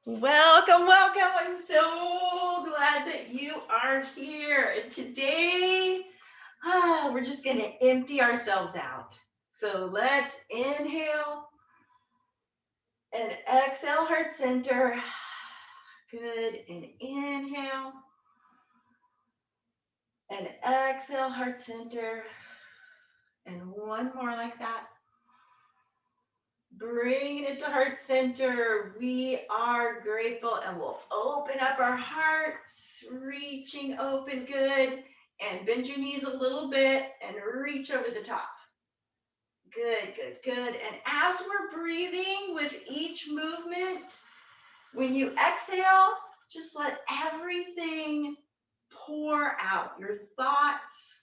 Welcome, welcome. I'm so glad that you are here. And today, we're just going to empty ourselves out. So let's inhale and exhale, heart center. Good. And inhale and exhale, heart center. And one more like that. Bringing it to heart center. We are grateful and we'll open up our hearts, reaching open. Good. And bend your knees a little bit and reach over the top. Good, good, good. And as we're breathing with each movement, when you exhale, just let everything pour out. Your thoughts,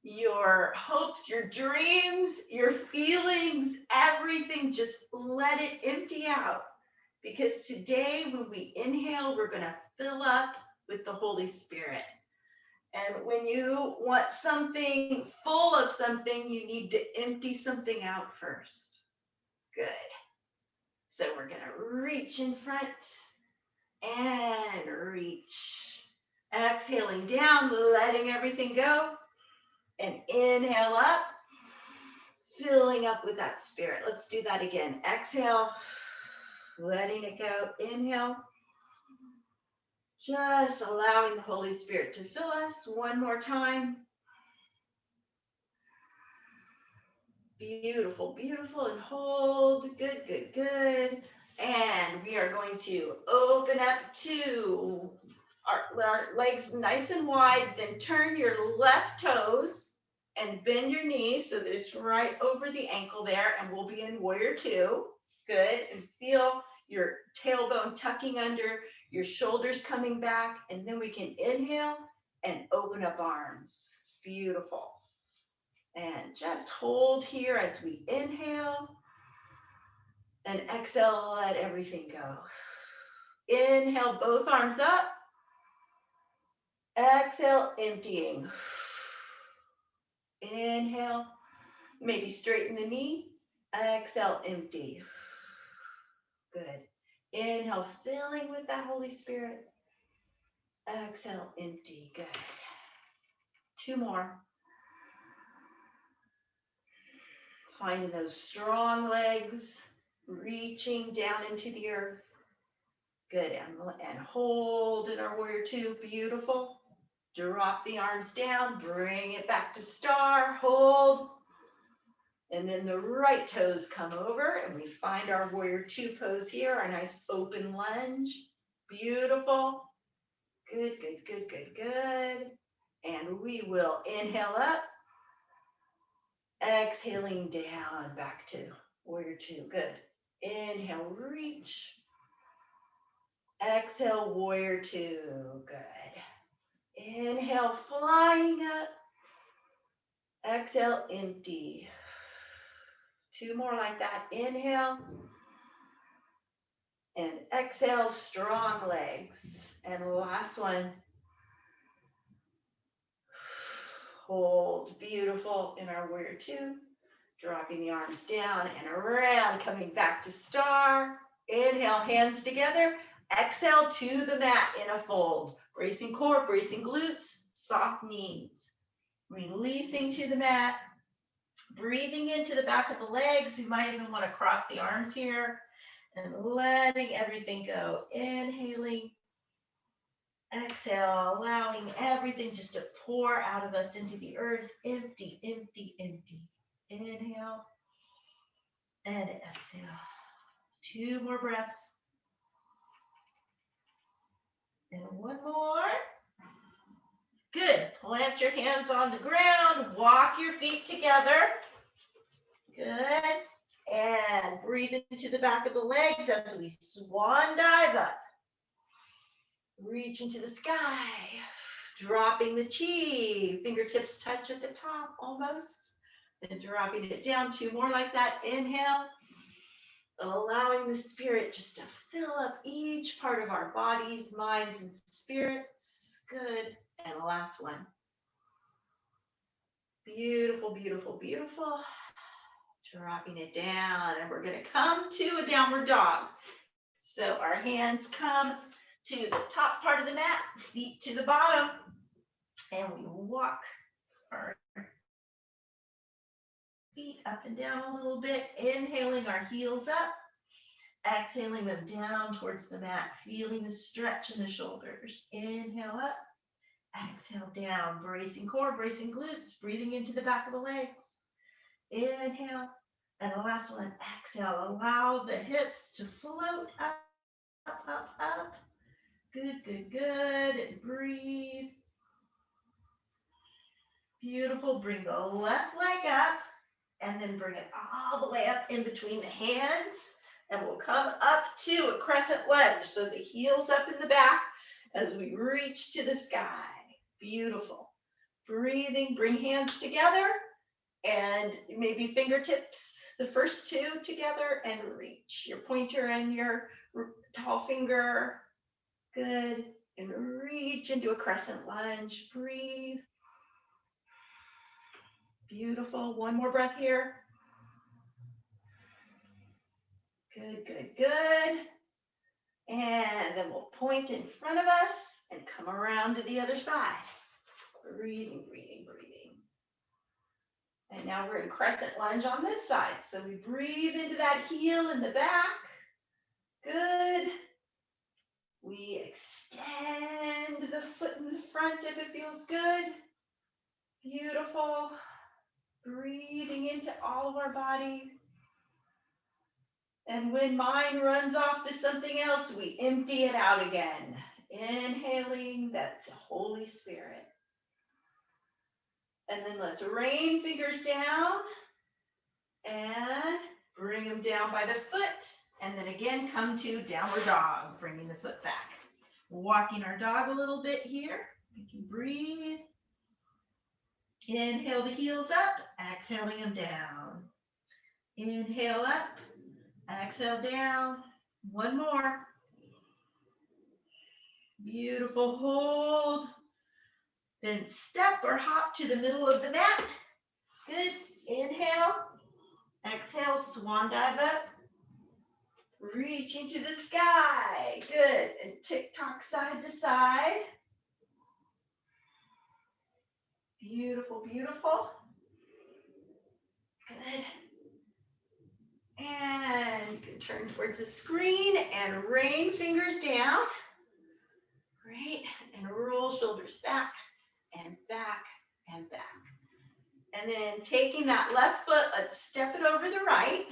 your hopes, your dreams, your feelings, everything, just let it empty out. Because today, when we inhale, we're going to fill up with the Holy Spirit. And when you want something full of something, you need to empty something out first. Good. So we're going to reach in front and reach. Exhaling down, letting everything go. And inhale up, filling up with that spirit. Let's do that again. Exhale, letting it go. Inhale, just allowing the Holy Spirit to fill us one more time. Beautiful, beautiful, and hold. Good, good, good. And we are going to open up to our legs nice and wide, then turn your left toes and bend your knees so that it's right over the ankle there, and we'll be in warrior two. Good. And feel your tailbone tucking under, your shoulders coming back, and then we can inhale and open up arms. Beautiful. And just hold here as we inhale and exhale, let everything go. Inhale, both arms up. Exhale, emptying. Inhale, maybe straighten the knee. Exhale, empty. Good. Inhale, filling with that Holy Spirit. Exhale, empty. Good. Two more. Finding those strong legs, reaching down into the earth. Good. And hold in our warrior two. Beautiful. Drop the arms down, bring it back to star, hold. And then the right toes come over and we find our warrior two pose here, our nice open lunge. Beautiful. Good, good, good, good, good. And we will inhale up, exhaling down back to warrior two. Good. Inhale, reach. Exhale, warrior two. Good. Inhale, flying up. Exhale, empty. Two more like that. Inhale. And exhale, strong legs. And last one. Hold. Beautiful in our warrior two. Dropping the arms down and around, coming back to star. Inhale, hands together. Exhale to the mat in a fold. Bracing core, bracing glutes, soft knees. Releasing to the mat. Breathing into the back of the legs. You might even want to cross the arms here. And letting everything go. Inhaling. Exhale, allowing everything just to pour out of us into the earth. Empty, empty, empty. Inhale and exhale. Two more breaths. And one more. Good. Plant your hands on the ground. Walk your feet together. Good. And breathe into the back of the legs as we swan dive up. Reach into the sky. Dropping the chi. Fingertips touch at the top almost. And dropping it down. Two more like that. Inhale. Allowing the spirit just to fill up each part of our bodies, minds, and spirits. Good. And the last one. Beautiful, beautiful, beautiful. Dropping it down. And we're going to come to a downward dog. So our hands come to the top part of the mat, feet to the bottom, and we walk our feet up and down a little bit, inhaling our heels up, exhaling them down towards the mat, feeling the stretch in the shoulders. Inhale up, exhale down, bracing core, bracing glutes, breathing into the back of the legs. Inhale, and the last one, exhale. Allow the hips to float up, up, up. Good, good, good. And breathe. Beautiful. Bring the left leg up, and then bring it all the way up in between the hands. And we'll come up to a crescent lunge. So the heels up in the back as we reach to the sky. Beautiful. Breathing, bring hands together and maybe fingertips, the first two together, and reach. Your pointer and your tall finger. Good. And reach into a crescent lunge. Breathe. Beautiful. One more breath here. Good, good, good. And then we'll point in front of us and come around to the other side. Breathing, breathing, breathing. And now we're in crescent lunge on this side. So we breathe into that heel in the back. Good. We extend the foot in the front if it feels good. Beautiful. Breathing into all of our bodies. And when mind runs off to something else, we empty it out again. Inhaling, that's the Holy Spirit. And then let's rain fingers down and bring them down by the foot. And then again, come to downward dog, bringing the foot back. Walking our dog a little bit here. We can breathe. Inhale the heels up, exhaling them down. Inhale up, exhale down. One more. Beautiful. Hold. Then step or hop to the middle of the mat. Good. Inhale. Exhale, swan dive up. Reach into the sky. Good. And tick-tock side to side. Beautiful, beautiful. Good. And you can turn towards the screen and rain fingers down. Great. And roll shoulders back and back and back. And then taking that left foot, let's step it over the right.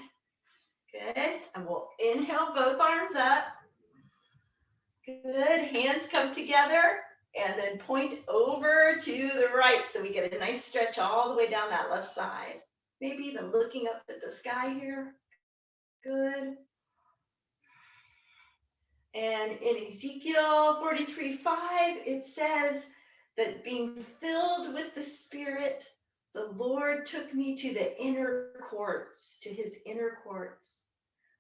Good. And we'll inhale both arms up. Good. Hands come together and then point over to the right so we get a nice stretch all the way down that left side. Maybe even looking up at the sky here. Good. And in Ezekiel 43:5, it says that being filled with the Spirit, the Lord took me to the inner courts, to his inner courts.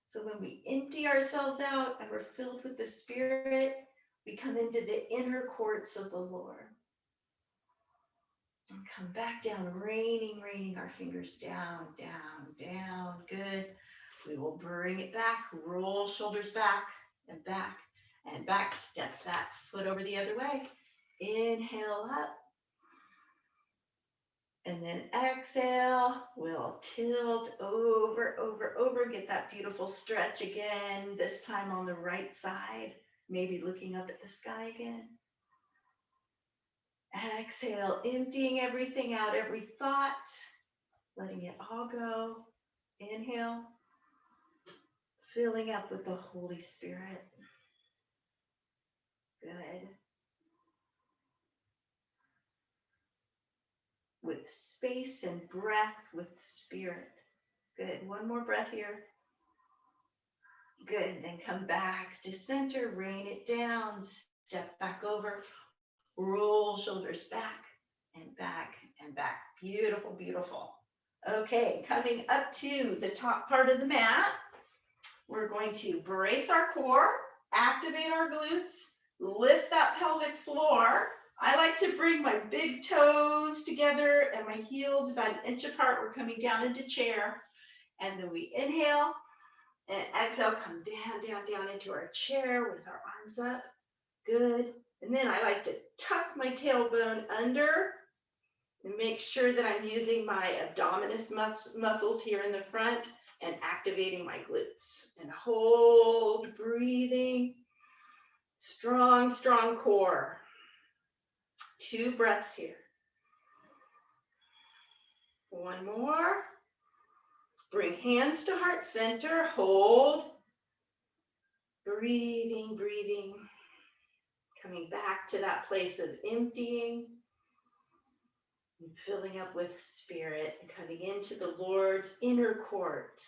So when we empty ourselves out and we're filled with the Spirit, we come into the inner courts of the Lord. And come back down, raining our fingers down, down, down. Good. We will bring it back, roll shoulders back and back and back. Step that foot over the other way. Inhale up. And then exhale, we'll tilt over, over, over. Get that beautiful stretch again, this time on the right side. Maybe looking up at the sky again. Exhale, emptying everything out, every thought, letting it all go. Inhale, filling up with the Holy Spirit. Good. With space and breath, with spirit. Good. One more breath here. Good. Then come back to center, rain it down, step back over, roll shoulders back and back and back. Beautiful, beautiful. Okay, coming up to the top part of the mat, we're going to brace our core, activate our glutes, lift that pelvic floor. I like to bring my big toes together and my heels about an inch apart. We're coming down into chair. And then we inhale And exhale, come down, down, down into our chair with our arms up. Good. And then I like to tuck my tailbone under and make sure that I'm using my abdominis muscles here in the front and activating my glutes. And hold, breathing. Strong, strong core. 2 breaths here. 1 more. Bring hands to heart center. Hold. Breathing, breathing. Coming back to that place of emptying and filling up with spirit and coming into the Lord's inner court.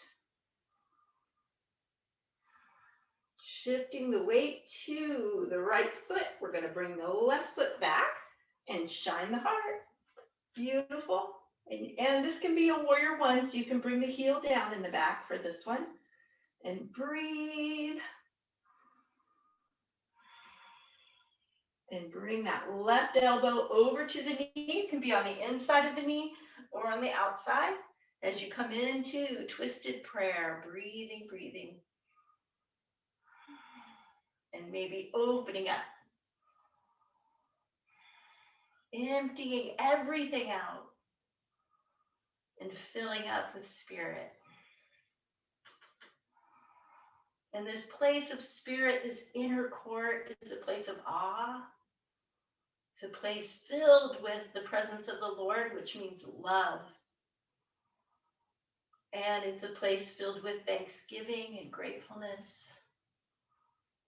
Shifting the weight to the right foot. We're going to bring the left foot back and shine the heart. Beautiful. And this can be a warrior one, so you can bring the heel down in the back for this one. And breathe. And bring that left elbow over to the knee. It can be on the inside of the knee or on the outside. As you come into twisted prayer, breathing, breathing. And maybe opening up. Emptying everything out. And filling up with spirit. And this place of spirit, this inner court, is a place of awe. It's a place filled with the presence of the Lord, which means love. And it's a place filled with thanksgiving and gratefulness.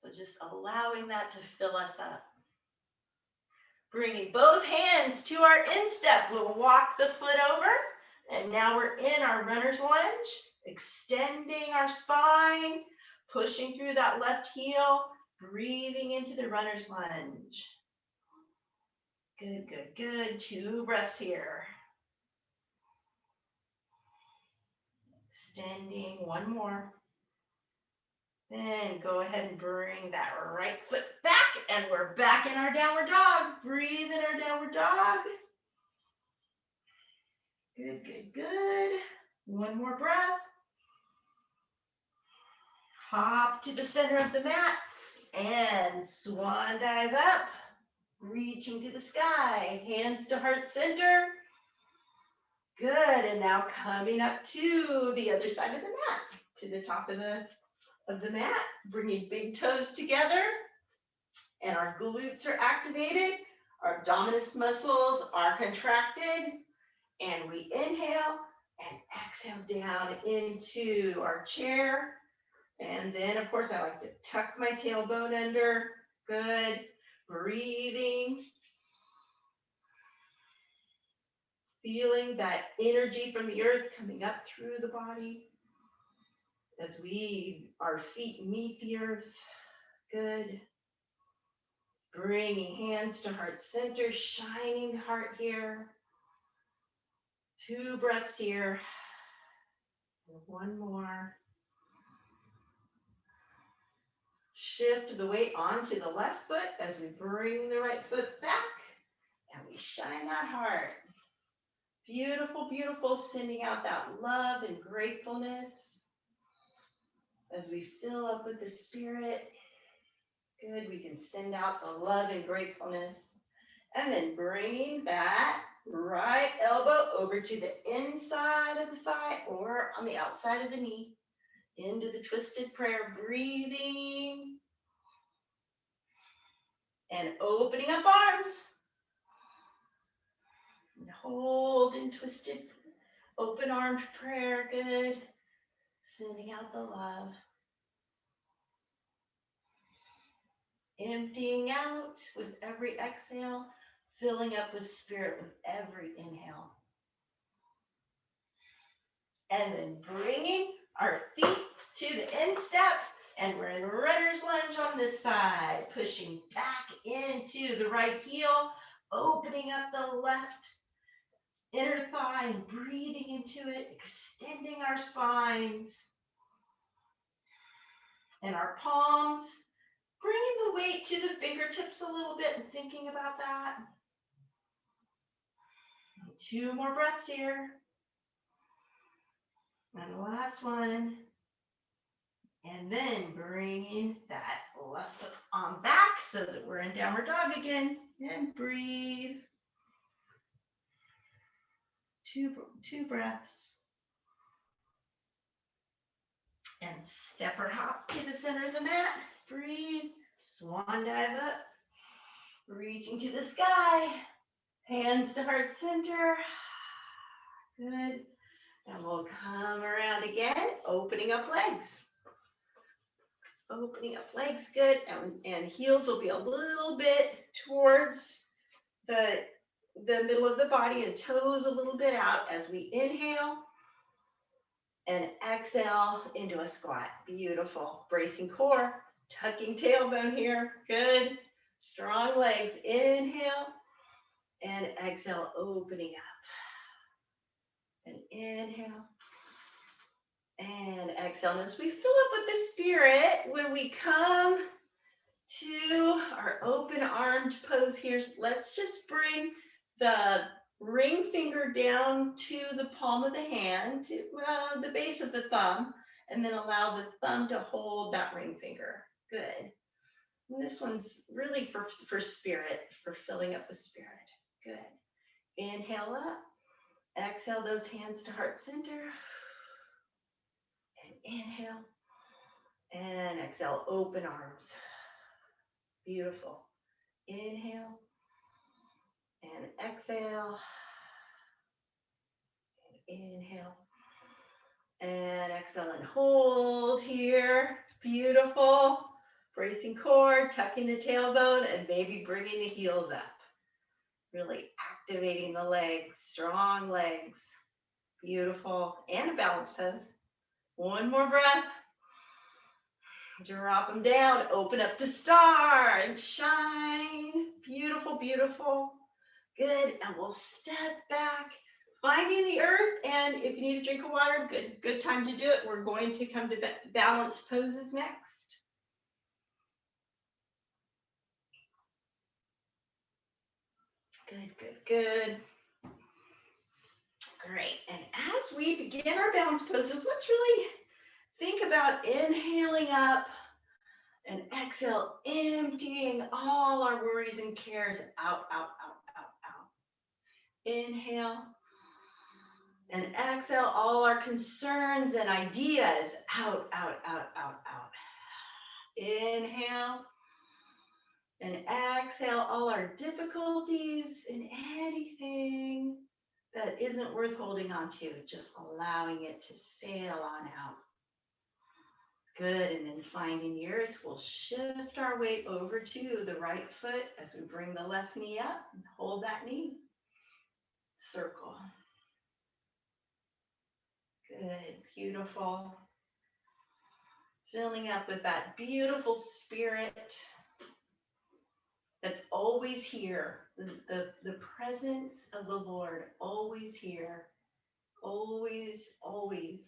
So just allowing that to fill us up. Bringing both hands to our instep. We'll walk the foot over. And now we're in our runner's lunge. Extending our spine. Pushing through that left heel. Breathing into the runner's lunge. Good, good, good. 2 breaths here. Extending. 1 more. Then go ahead and bring that right foot back. And we're back in our downward dog. Breathe in our downward dog. Good, good, good. 1 more breath. Hop to the center of the mat. And swan dive up. Reaching to the sky. Hands to heart center. Good. And now coming up to the other side of the mat. To the top of the mat. Bringing big toes together. And our glutes are activated. Our abdominis muscles are contracted. And we inhale and exhale down into our chair. And then, of course, I like to tuck my tailbone under. Good. Breathing. Feeling that energy from the earth coming up through the body as our feet meet the earth. Good. Bringing hands to heart center, shining the heart here. 2 breaths here. 1 more. Shift the weight onto the left foot as we bring the right foot back and we shine that heart. Beautiful, beautiful, sending out that love and gratefulness as we fill up with the spirit. Good, we can send out the love and gratefulness. And then bringing that right elbow over to the inside of the thigh or on the outside of the knee. Into the twisted prayer, breathing. And opening up arms. And hold in twisted, open armed prayer, good. Sending out the love. Emptying out with every exhale, filling up with spirit with every inhale. And then bringing our feet to the instep, and we're in runner's lunge on this side, pushing back into the right heel, opening up the left inner thigh and breathing into it, extending our spines and our palms. Bringing the weight to the fingertips a little bit and thinking about that. 2 more breaths here. And the last one. And then bringing that left foot on back so that we're in downward dog again. And breathe. Two breaths. And step or hop to the center of the mat. Breathe. Swan dive up. Reaching to the sky. Hands to heart center. Good. And we'll come around again, opening up legs. Opening up legs, good. And heels will be a little bit towards the middle of the body and toes a little bit out as we inhale and exhale into a squat. Beautiful. Bracing core, tucking tailbone here. Good. Strong legs. Inhale and exhale, opening up. And inhale and exhale. And as we fill up with the spirit, when we come to our open armed pose here, let's just bring the ring finger down to the palm of the hand, to the base of the thumb, and then allow the thumb to hold that ring finger. Good. And this one's really for spirit, for filling up the spirit. Good. Inhale up. Exhale those hands to heart center. And inhale. And exhale, open arms. Beautiful. Inhale. And exhale. And inhale. And exhale and hold here. Beautiful. Bracing core, tucking the tailbone, and maybe bringing the heels up. Really activating the legs, strong legs. Beautiful. And a balance pose. One more breath. Drop them down. Open up to star and shine. Beautiful, beautiful. Good. And we'll step back, finding the earth. And if you need a drink of water, good time to do it. We're going to come to balance poses next. Good, good, good. Great. And as we begin our balance poses, let's really think about inhaling up and exhale, emptying all our worries and cares out, out, out, out, out. Inhale and exhale all our concerns and ideas out, out, out, out, out. Inhale and exhale all our difficulties and anything that isn't worth holding on to, just allowing it to sail on out. Good, and then finding the earth, we'll shift our weight over to the right foot as we bring the left knee up and hold that knee. Circle. Good, beautiful. Filling up with that beautiful spirit that's always here. The presence of the Lord, always here. Always, always.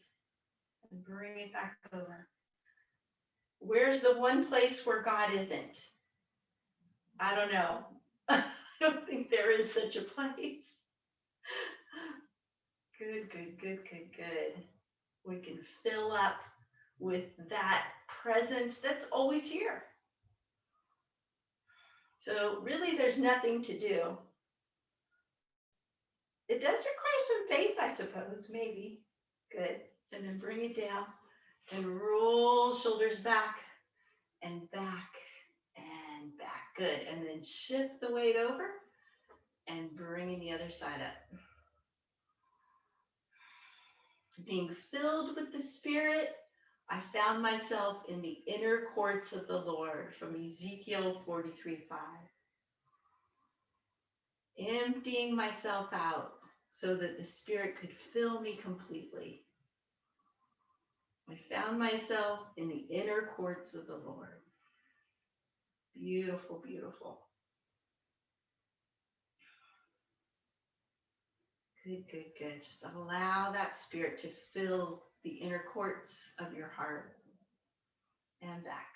And bring it back over. Where's the one place where God isn't? I don't know. I don't think there is such a place. Good, good, good, good, good. We can fill up with that presence that's always here. So really there's nothing to do. It does require some faith, I suppose, maybe. Good. And then bring it down and roll shoulders back and back and back. Good. And then shift the weight over and bringing the other side up. Being filled with the Spirit, I found myself in the inner courts of the Lord from Ezekiel 43:5. Emptying myself out so that the Spirit could fill me completely. I found myself in the inner courts of the Lord. Beautiful, beautiful. Good, good, good. Just allow that Spirit to fill the inner courts of your heart and back.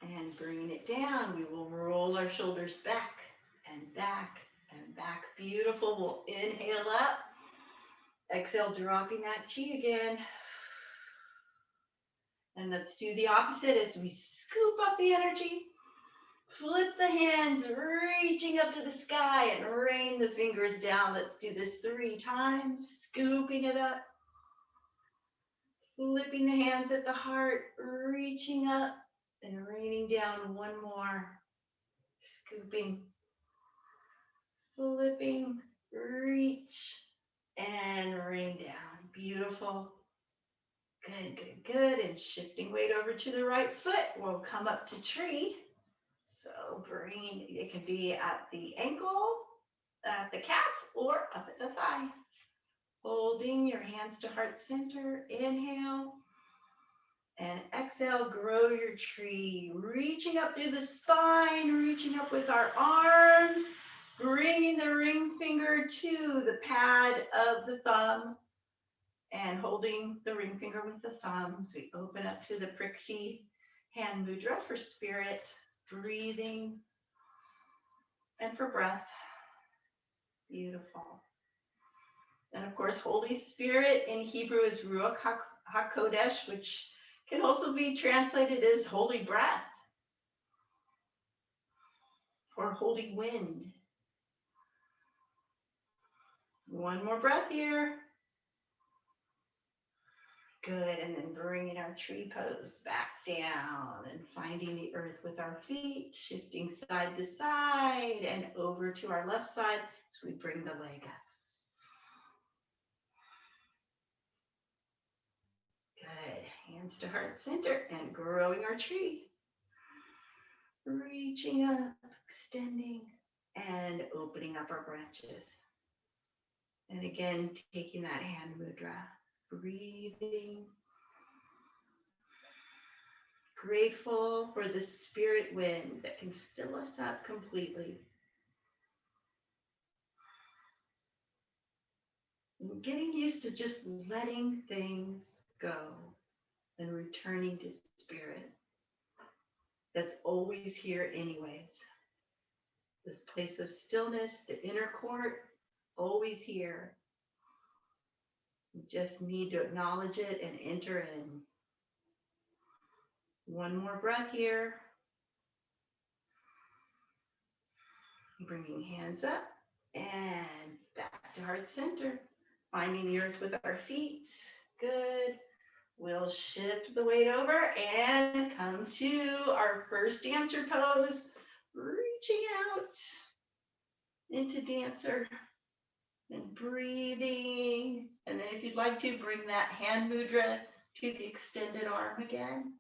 And bringing it down, we will roll our shoulders back and back and back. Beautiful. We'll inhale up. Exhale, dropping that chi again. And let's do the opposite as we scoop up the energy. Flip the hands, reaching up to the sky and rain the fingers down. Let's do this 3 times, scooping it up. Flipping the hands at the heart, reaching up and raining down. 1 more. Scooping, flipping, reach, and rain down. Beautiful. Good, good, good. And shifting weight over to the right foot. We'll come up to tree. So bringing, it can be at the ankle, at the calf, or up at the thigh. Holding your hands to heart center. Inhale. And exhale, grow your tree. Reaching up through the spine, reaching up with our arms. Bringing the ring finger to the pad of the thumb. And holding the ring finger with the thumb. So we open up to the Prikthi hand mudra for spirit. Breathing. And for breath. Beautiful. And of course, Holy Spirit in Hebrew is Ruach HaKodesh, which can also be translated as holy breath or holy wind. 1 more breath here. Good, and then bringing our tree pose back down and finding the earth with our feet, shifting side to side and over to our left side as we bring the leg up. Good, hands to heart center and growing our tree. Reaching up, extending, and opening up our branches. And again, taking that hand mudra, breathing. Grateful for the spirit wind that can fill us up completely. And getting used to just letting things go and returning to spirit. That's always here anyways. This place of stillness, the inner court, always here. We just need to acknowledge it and enter in. 1 more breath here. Bringing hands up and back to heart center. Finding the earth with our feet. Good. We'll shift the weight over and come to our first dancer pose. Reaching out into dancer and breathing. And then if you'd like to, bring that hand mudra to the extended arm again.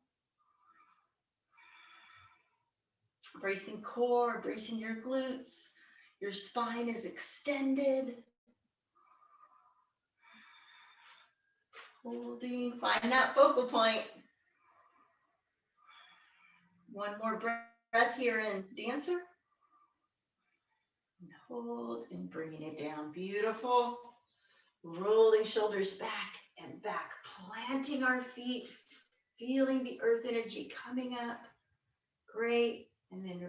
Bracing core, bracing your glutes. Your spine is extended. Holding, find that focal point. 1 more breath here in dancer. And hold and bringing it down. Beautiful. Rolling shoulders back and back. Planting our feet. Feeling the earth energy coming up. Great. And then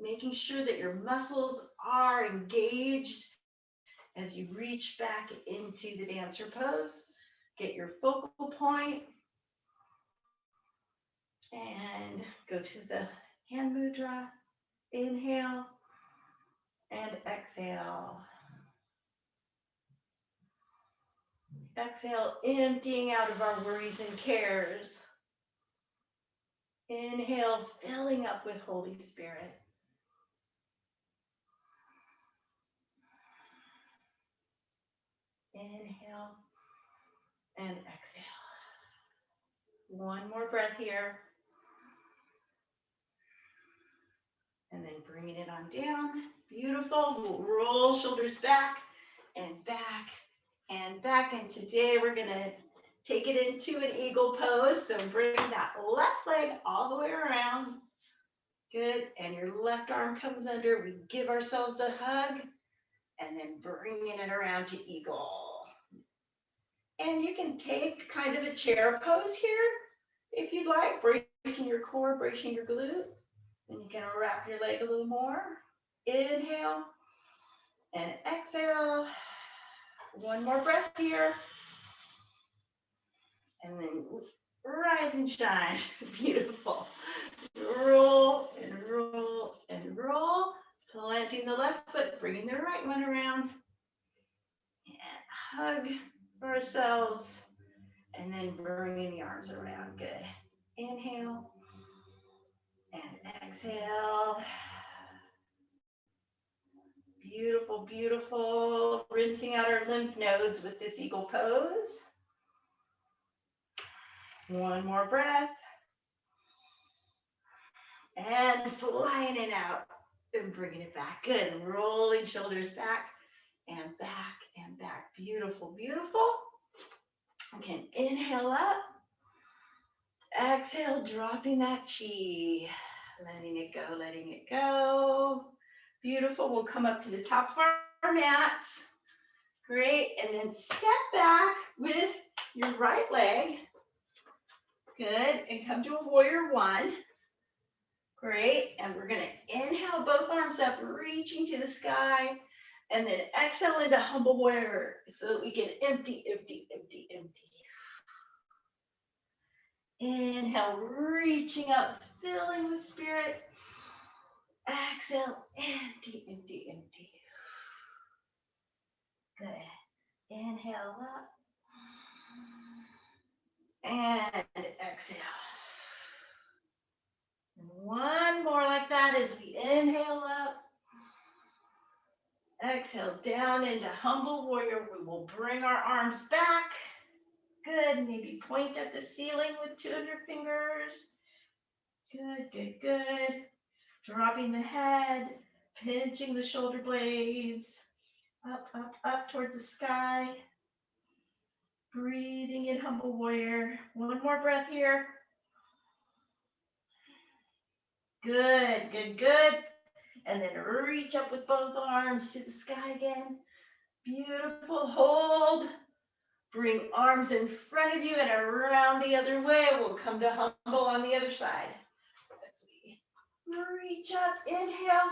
making sure that your muscles are engaged as you reach back into the dancer pose. Get your focal point. And go to the hand mudra. Inhale and exhale. Exhale, emptying out of our worries and cares. Inhale, filling up with Holy Spirit. Inhale and exhale. 1 more breath here. And then bringing it on down. Beautiful. We'll roll shoulders back and back and back. And today we're going to take it into an eagle pose. So bring that left leg all the way around. Good. And your left arm comes under. We give ourselves a hug. And then bringing it around to eagle. And you can take kind of a chair pose here if you'd like. Bracing your core, bracing your glute. And you can wrap your leg a little more. Inhale and exhale. One more breath here. And then rise and shine. Beautiful. Roll and roll and roll. Planting the left foot, bringing the right one around. And hug ourselves. And then bringing the arms around. Good. Inhale. And exhale. Beautiful, beautiful. Rinsing out our lymph nodes with this eagle pose. One more breath. And flying it out and bringing it back. Good. Rolling shoulders back and back and back. Beautiful, beautiful. Okay, inhale up. Exhale, dropping that chi. Letting it go, letting it go. Beautiful. We'll come up to the top of our mats. Great. And then step back with your right leg. Good. And come to a warrior one. Great. And we're going to inhale both arms up, reaching to the sky. And then exhale into humble warrior so that we can empty, empty, empty, empty. Inhale, reaching up, filling with spirit. Exhale, empty, empty, empty. Good. Inhale up. And exhale. One more like that as we inhale up. Exhale down into humble warrior. We will bring our arms back. Good. Maybe point at the ceiling with two of your fingers. Good, good, good. Dropping the head, pinching the shoulder blades. Up, up, up towards the sky. Breathing in humble warrior. One more breath here. Good, good, good. And then reach up with both arms to the sky again. Beautiful. Hold. Bring arms in front of you and around the other way. We'll come to humble on the other side. As we reach up, inhale.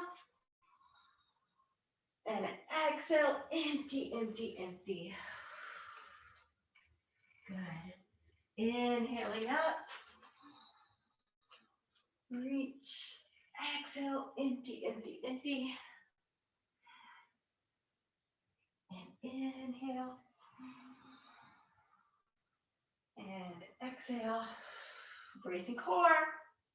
And exhale, empty, empty, empty. Good. Inhaling up. Reach. Exhale, empty, empty, empty. And inhale. And exhale. Bracing core.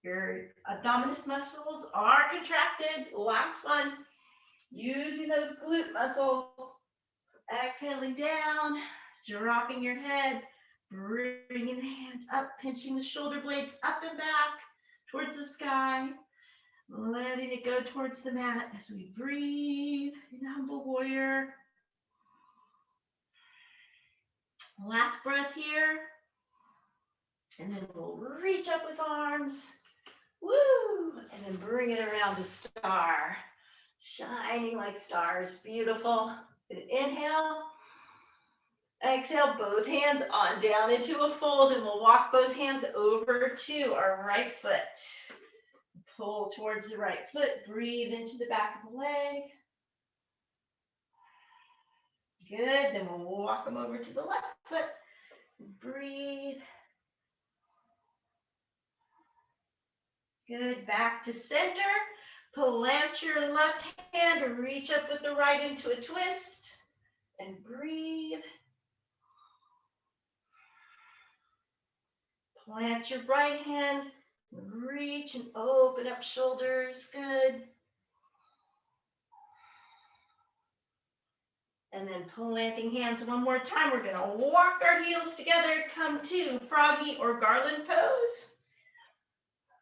Your abdominis muscles are contracted. Last one. Using those glute muscles. Exhaling down. Dropping your head. Bringing the hands up. Pinching the shoulder blades up and back towards the sky. Letting it go towards the mat as we breathe in humble warrior. Last breath here. And then we'll reach up with arms. Woo! And then bring it around to star. Shining like stars. Beautiful. And inhale. Exhale, both hands on down into a fold, and we'll walk both hands over to our right foot. Pull towards the right foot. Breathe into the back of the leg. Good. Then we'll walk them over to the left foot. Breathe. Good. Back to center. Plant your left hand. Reach up with the right into a twist. And breathe. Plant your right hand. Reach and open up shoulders. Good. And then planting hands one more time. We're going to walk our heels together. Come to froggy or garland pose.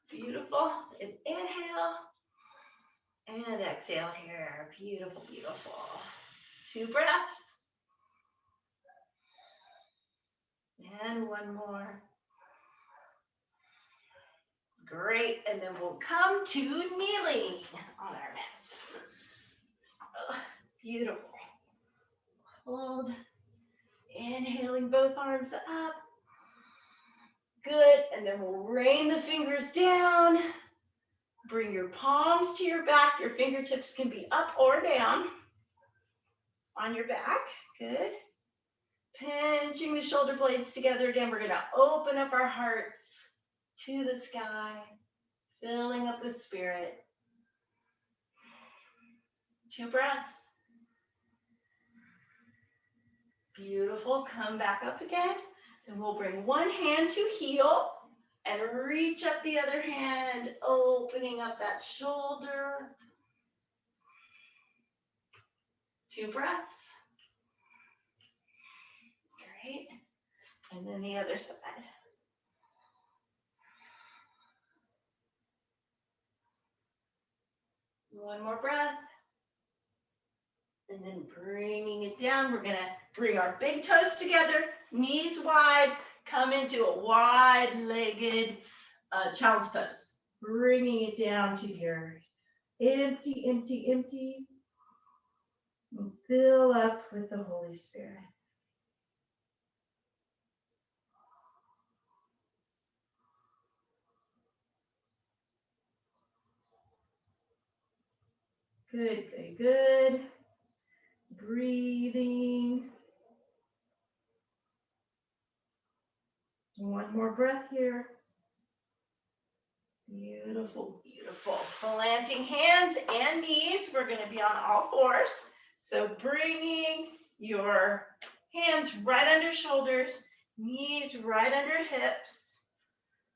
Beautiful. And inhale. And exhale here. Beautiful, beautiful. 2 breaths. And one more. Great. And then we'll come to kneeling on our mats. Beautiful. Hold. Inhaling both arms up. Good. And then we'll rain the fingers down. Bring your palms to your back. Your fingertips can be up or down on your back. Good. Pinching the shoulder blades together again. We're going to open up our hearts to the sky, filling up with spirit. 2 breaths. Beautiful. Come back up again. And we'll bring one hand to heel and reach up the other hand, opening up that shoulder. 2 breaths. Great. And then the other side. One more breath. And then bringing it down, we're going to bring our big toes together, knees wide, come into a wide-legged child's pose. Bringing it down to the earth. Empty, empty, empty. And fill up with the Holy Spirit. Good, good, good. Breathing. One more breath here. Beautiful, beautiful. Planting hands and knees. We're going to be on all fours. So bringing your hands right under shoulders, knees right under hips.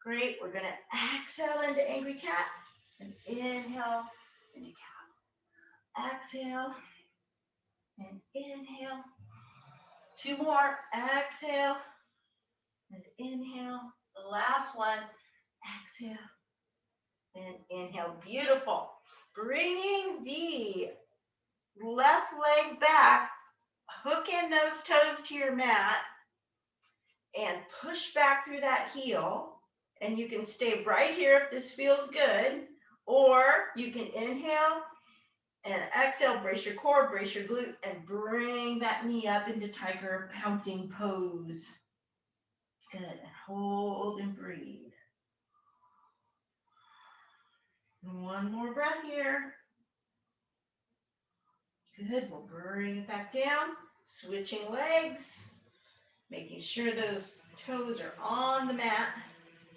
Great. We're going to exhale into angry cat and inhale into cat. Exhale and inhale. 2 more. Exhale and inhale. The last one. Exhale and inhale. Beautiful. Bringing the left leg back. Hook in those toes to your mat and push back through that heel. And you can stay right here if this feels good. Or you can inhale and exhale, brace your core, brace your glute, and bring that knee up into tiger pouncing pose. Good. Hold and breathe. One more breath here. Good. We'll bring it back down. Switching legs. Making sure those toes are on the mat.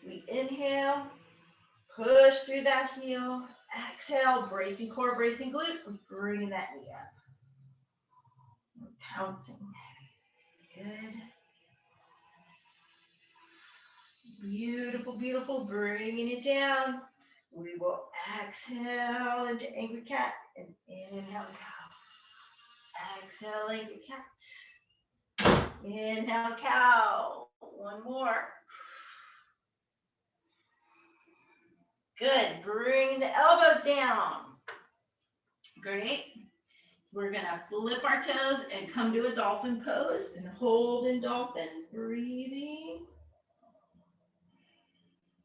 We inhale. Push through that heel. Exhale. Bracing core, bracing glute. And bring that knee up. We're pouncing. Good. Beautiful, beautiful. Bringing it down. We will exhale into angry cat and inhale cow. Exhale, angry cat. Inhale, cow. One more. Good. Bring the elbows down. Great. We're going to flip our toes and come to a dolphin pose and hold in dolphin. Breathing.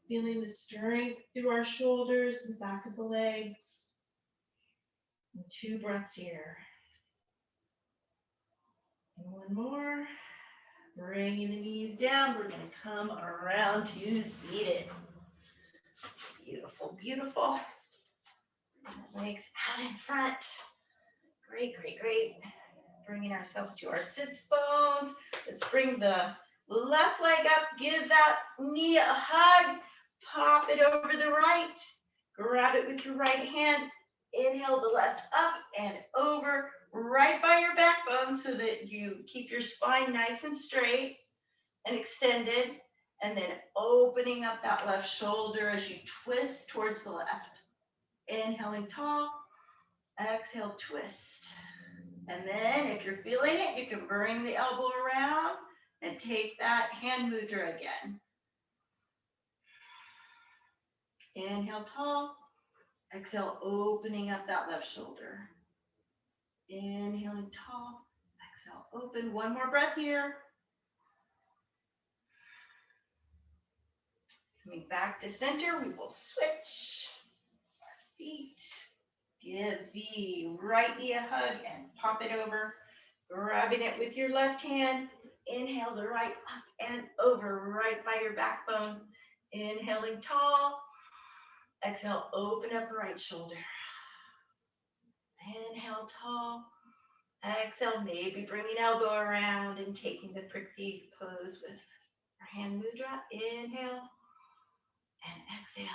Feeling the strength through our shoulders and back of the legs. And 2 breaths here. And one more. Bringing the knees down. We're going to come around to seated. Beautiful, beautiful. Bring the legs out in front. Great, great, great. Bringing ourselves to our sits bones. Let's bring the left leg up. Give that knee a hug. Pop it over the right. Grab it with your right hand. Inhale the left up and over, right by your backbone so that you keep your spine nice and straight and extended. And then opening up that left shoulder as you twist towards the left. Inhaling tall. Exhale, twist. And then if you're feeling it, you can bring the elbow around and take that hand mudra again. Inhale tall. Exhale, opening up that left shoulder. Inhaling tall. Exhale, open. One more breath here. Coming back to center, we will switch our feet. Give the right knee a hug and pop it over. Grabbing it with your left hand. Inhale the right up and over, right by your backbone. Inhaling tall. Exhale, open up right shoulder. Inhale tall. Exhale, maybe bringing elbow around and taking the prickly pose with our hand mudra. Inhale and exhale.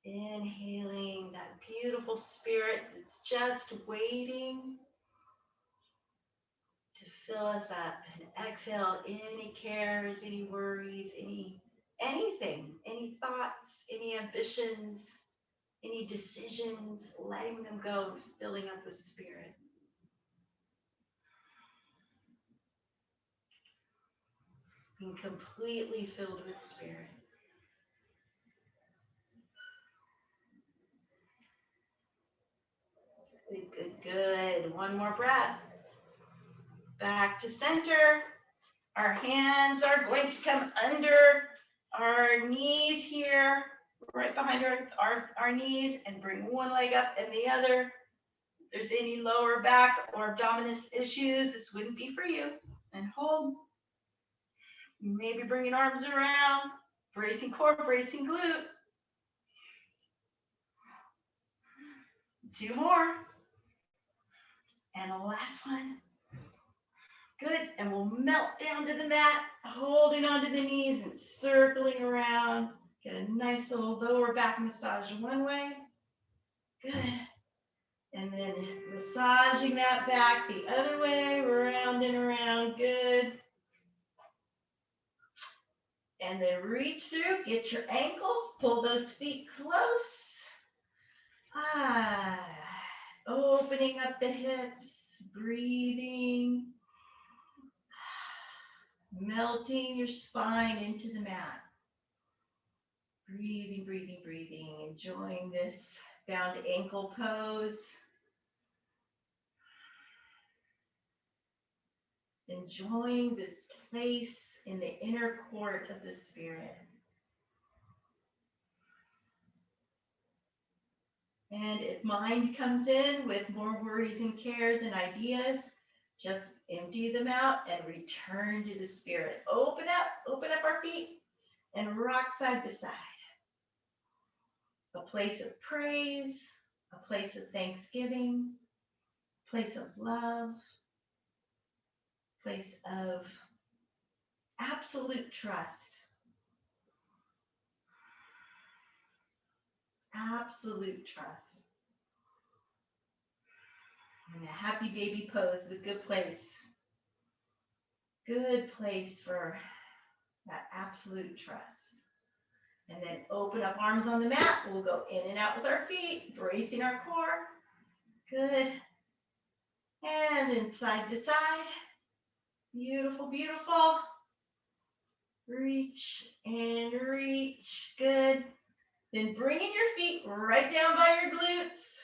Inhaling that beautiful spirit that's just waiting to fill us up. And exhale any cares, any worries, anything, any thoughts, any ambitions, any decisions, letting them go, filling up with spirit. Being completely filled with spirit. Good, good, good. One more breath. Back to center. Our hands are going to come under our knees here, right behind our knees, and bring one leg up and the other. If there's any lower back or abdominis issues, this wouldn't be for you. And hold. Maybe bringing arms around, bracing core, bracing glute. 2 more. And the last one. Good. And we'll melt down to the mat, holding onto the knees and circling around. Get a nice little lower back massage one way. Good. And then massaging that back the other way, around and around. Good. And then reach through, get your ankles, pull those feet close. Opening up the hips, breathing. Melting your spine into the mat. Breathing, breathing, breathing. Enjoying this bound ankle pose. Enjoying this place in the inner court of the spirit. And if mind comes in with more worries and cares and ideas, just empty them out and return to the spirit. Open up our feet and rock side to side. A place of praise, a place of thanksgiving, a place of love, a place of absolute trust. Absolute trust. And a happy baby pose is a good place. Good place for that absolute trust. And then open up arms on the mat. We'll go in and out with our feet, bracing our core. Good. And then side to side. Beautiful, beautiful. Reach and reach. Good. Then bringing your feet right down by your glutes.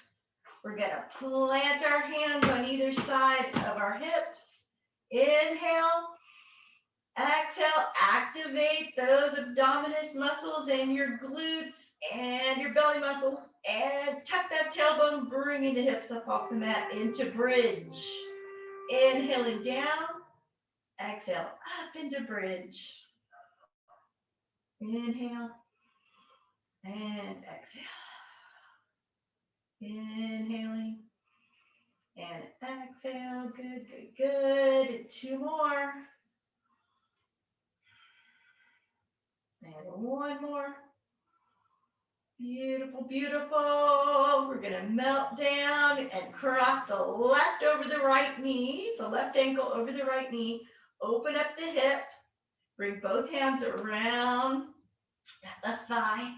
We're going to plant our hands on either side of our hips. Inhale. Exhale. Activate those abdominis muscles and your glutes and your belly muscles. And tuck that tailbone, bringing the hips up off the mat into bridge. Inhaling down. Exhale. Up into bridge. Inhale. And exhale. Inhaling and exhale. Good, good, good. 2 more. And 1 more. Beautiful, beautiful. We're going to melt down and cross the left over the right knee, the left ankle over the right knee. Open up the hip. Bring both hands around that left thigh.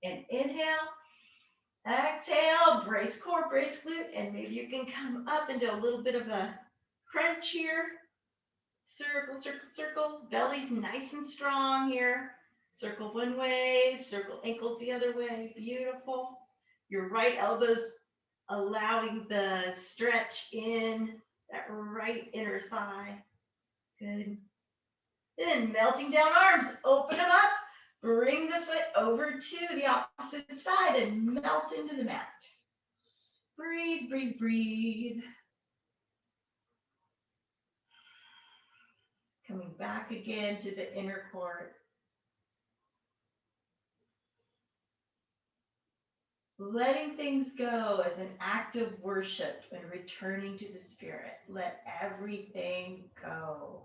And inhale. Exhale, brace core, brace glute, and maybe you can come up into a little bit of a crunch here. Circle, circle, circle. Belly's nice and strong here. Circle one way, circle ankles the other way. Beautiful. Your right elbow's allowing the stretch in that right inner thigh. Good. Then melting down arms. Open them up. Bring the foot over to the opposite side and melt into the mat. Breathe, breathe, breathe. Coming back again to the inner court. letting things go as an act of worship and returning to the Spirit. Let everything go.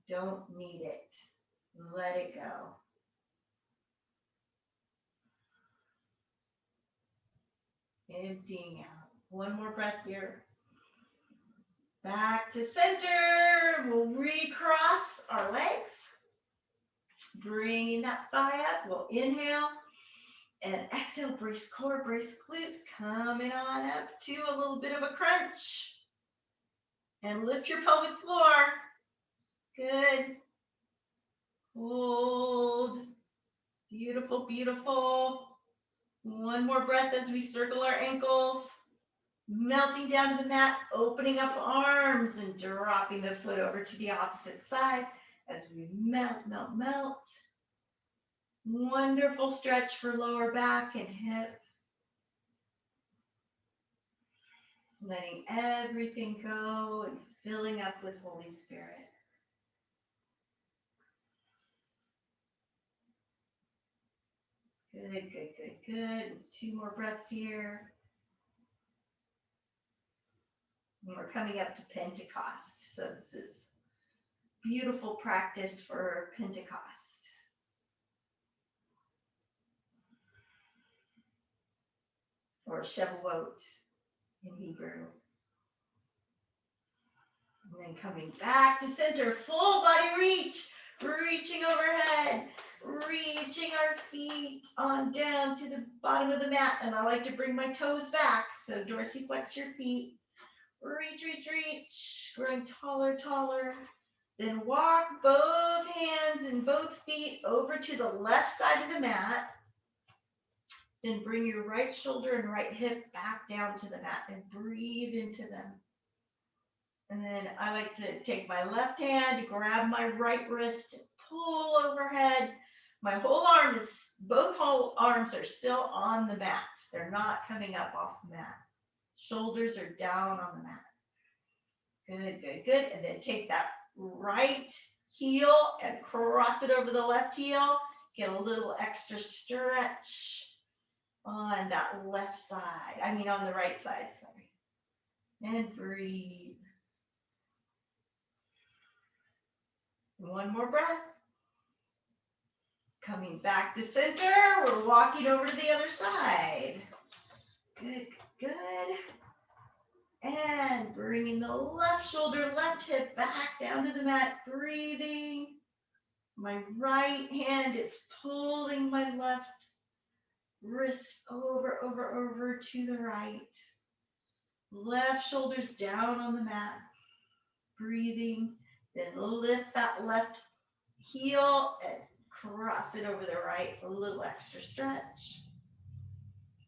Don't need it. Let it go. Emptying out. One more breath here. Back to center. We'll recross our legs. Bringing that thigh up. We'll inhale and exhale. Brace core, brace glute. Coming on up to a little bit of a crunch. And lift your pelvic floor. Good. Hold. Beautiful, beautiful. One more breath as we circle our ankles. Melting down to the mat, opening up arms and dropping the foot over to the opposite side as we melt, melt, melt. Wonderful stretch for lower back and hip. Letting everything go and filling up with Holy Spirit. Good, good, good, good. 2 more breaths here. And we're coming up to Pentecost. So this is beautiful practice for Pentecost. Or Shavuot in Hebrew. And then coming back to center, full body reach, reaching overhead, reaching our feet on down to the bottom of the mat. And I like to bring my toes back. So dorsiflex your feet. Reach, reach, reach, growing taller, taller. Then walk both hands and both feet over to the left side of the mat. Then bring your right shoulder and right hip back down to the mat and breathe into them. And then I like to take my left hand, grab my right wrist, pull overhead. My both whole arms are still on the mat. They're not coming up off the mat. Shoulders are down on the mat. Good, good, good. And then take that right heel and cross it over the left heel. Get a little extra stretch on that left side. On the right side, sorry. And breathe. One more breath. Coming back to center. We're walking over to the other side. Good, good. And bringing the left shoulder, left hip back down to the mat, breathing. My right hand is pulling my left wrist over to the right. Left shoulder's down on the mat, breathing. Then lift that left heel and cross it over the right. A little extra stretch.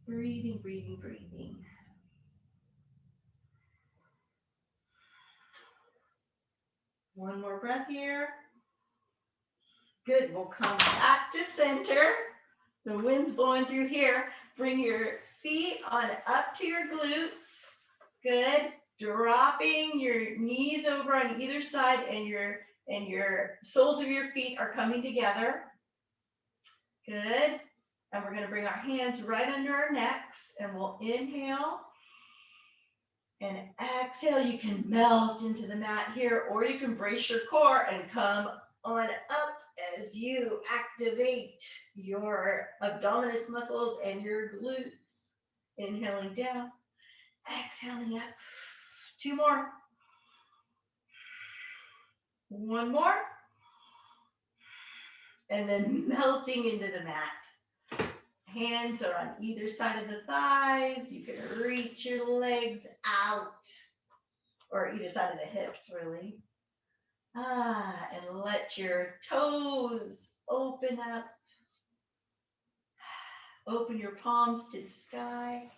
Breathing, breathing, breathing. One more breath here. Good. We'll come back to center. The wind's blowing through here. Bring your feet on up to your glutes. Good. Dropping your knees over on either side, and your soles of your feet are coming together. Good. And we're going to bring our hands right under our necks, and we'll inhale and exhale. You can melt into the mat here, or you can brace your core and come on up as you activate your abdominis muscles and your glutes. Inhaling down, exhaling up. 2 more. 1 more. And then melting into the mat. Hands are on either side of the thighs. You can reach your legs out, or either side of the hips, really. And let your toes open up. Open your palms to the sky.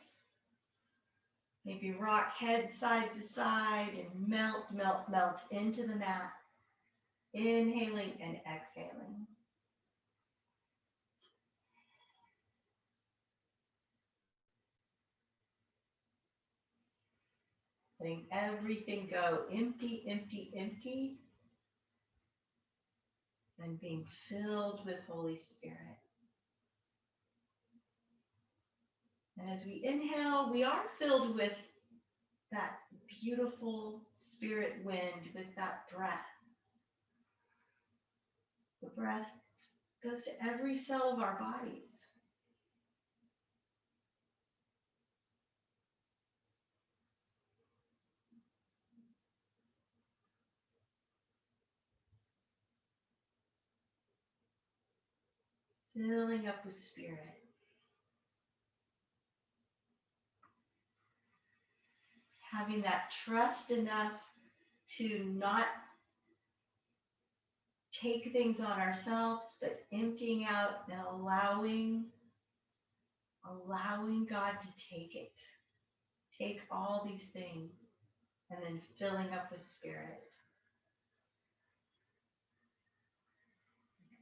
Maybe rock head side to side and melt, melt, melt into the mat. Inhaling and exhaling. Letting everything go. Empty, empty, empty. And being filled with Holy Spirit. And as we inhale, we are filled with that beautiful spirit wind, with that breath. The breath goes to every cell of our bodies. Filling up with spirit. Having that trust enough to not take things on ourselves, but emptying out and allowing God to take it. Take all these things and then filling up with spirit.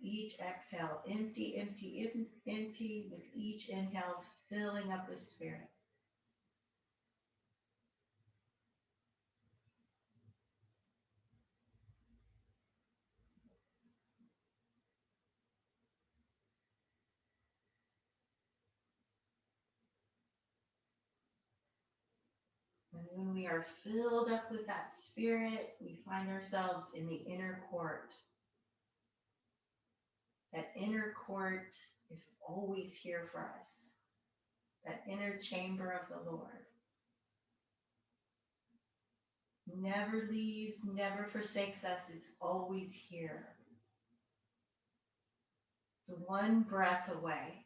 Each exhale, empty, empty, empty, with each inhale, filling up with spirit. And when we are filled up with that spirit, we find ourselves in the inner court. That inner court is always here for us. That inner chamber of the Lord. Never leaves, never forsakes us. It's always here. It's one breath away.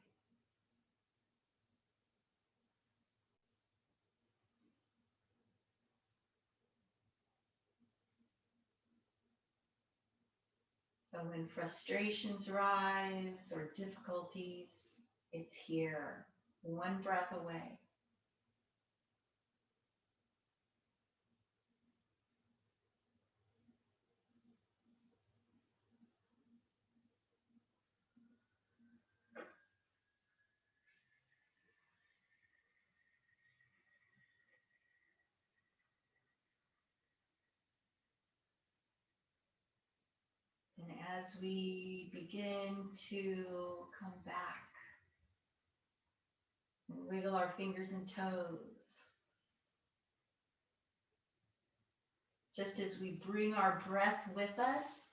So when frustrations rise or difficulties, it's here, one breath away. And as we begin to come back and wiggle our fingers and toes, just as we bring our breath with us,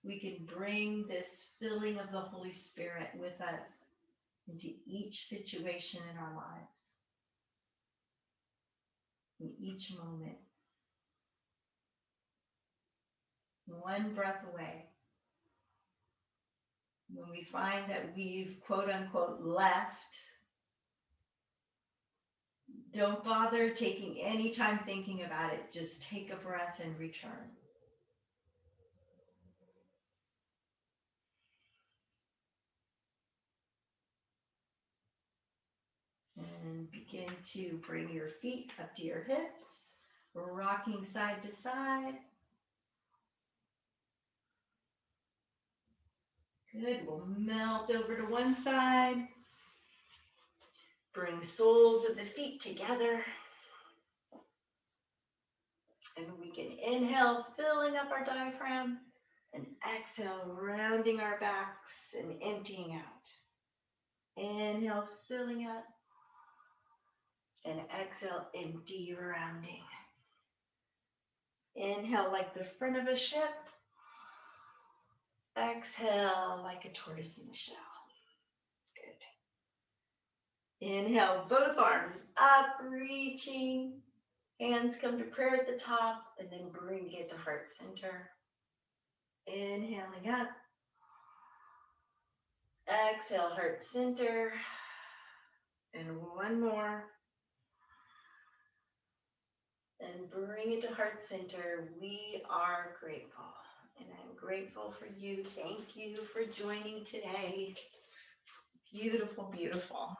we can bring this filling of the Holy Spirit with us into each situation in our lives, in each moment. One breath away. When we find that we've quote unquote left, don't bother taking any time thinking about it. Just take a breath and return. And begin to bring your feet up to your hips, rocking side to side. Good, we'll melt over to one side. Bring soles of the feet together. And we can inhale, filling up our diaphragm, and exhale, rounding our backs and emptying out. Inhale, filling up, and exhale, empty, rounding. Inhale like the front of a ship. Exhale like a tortoise in the shell. Good. Inhale, both arms up, reaching. Hands come to prayer at the top, and then bring it to heart center. Inhaling up. Exhale, heart center. And one more. And bring it to heart center. We are grateful. And I'm grateful for you. Thank you for joining today. Beautiful, beautiful.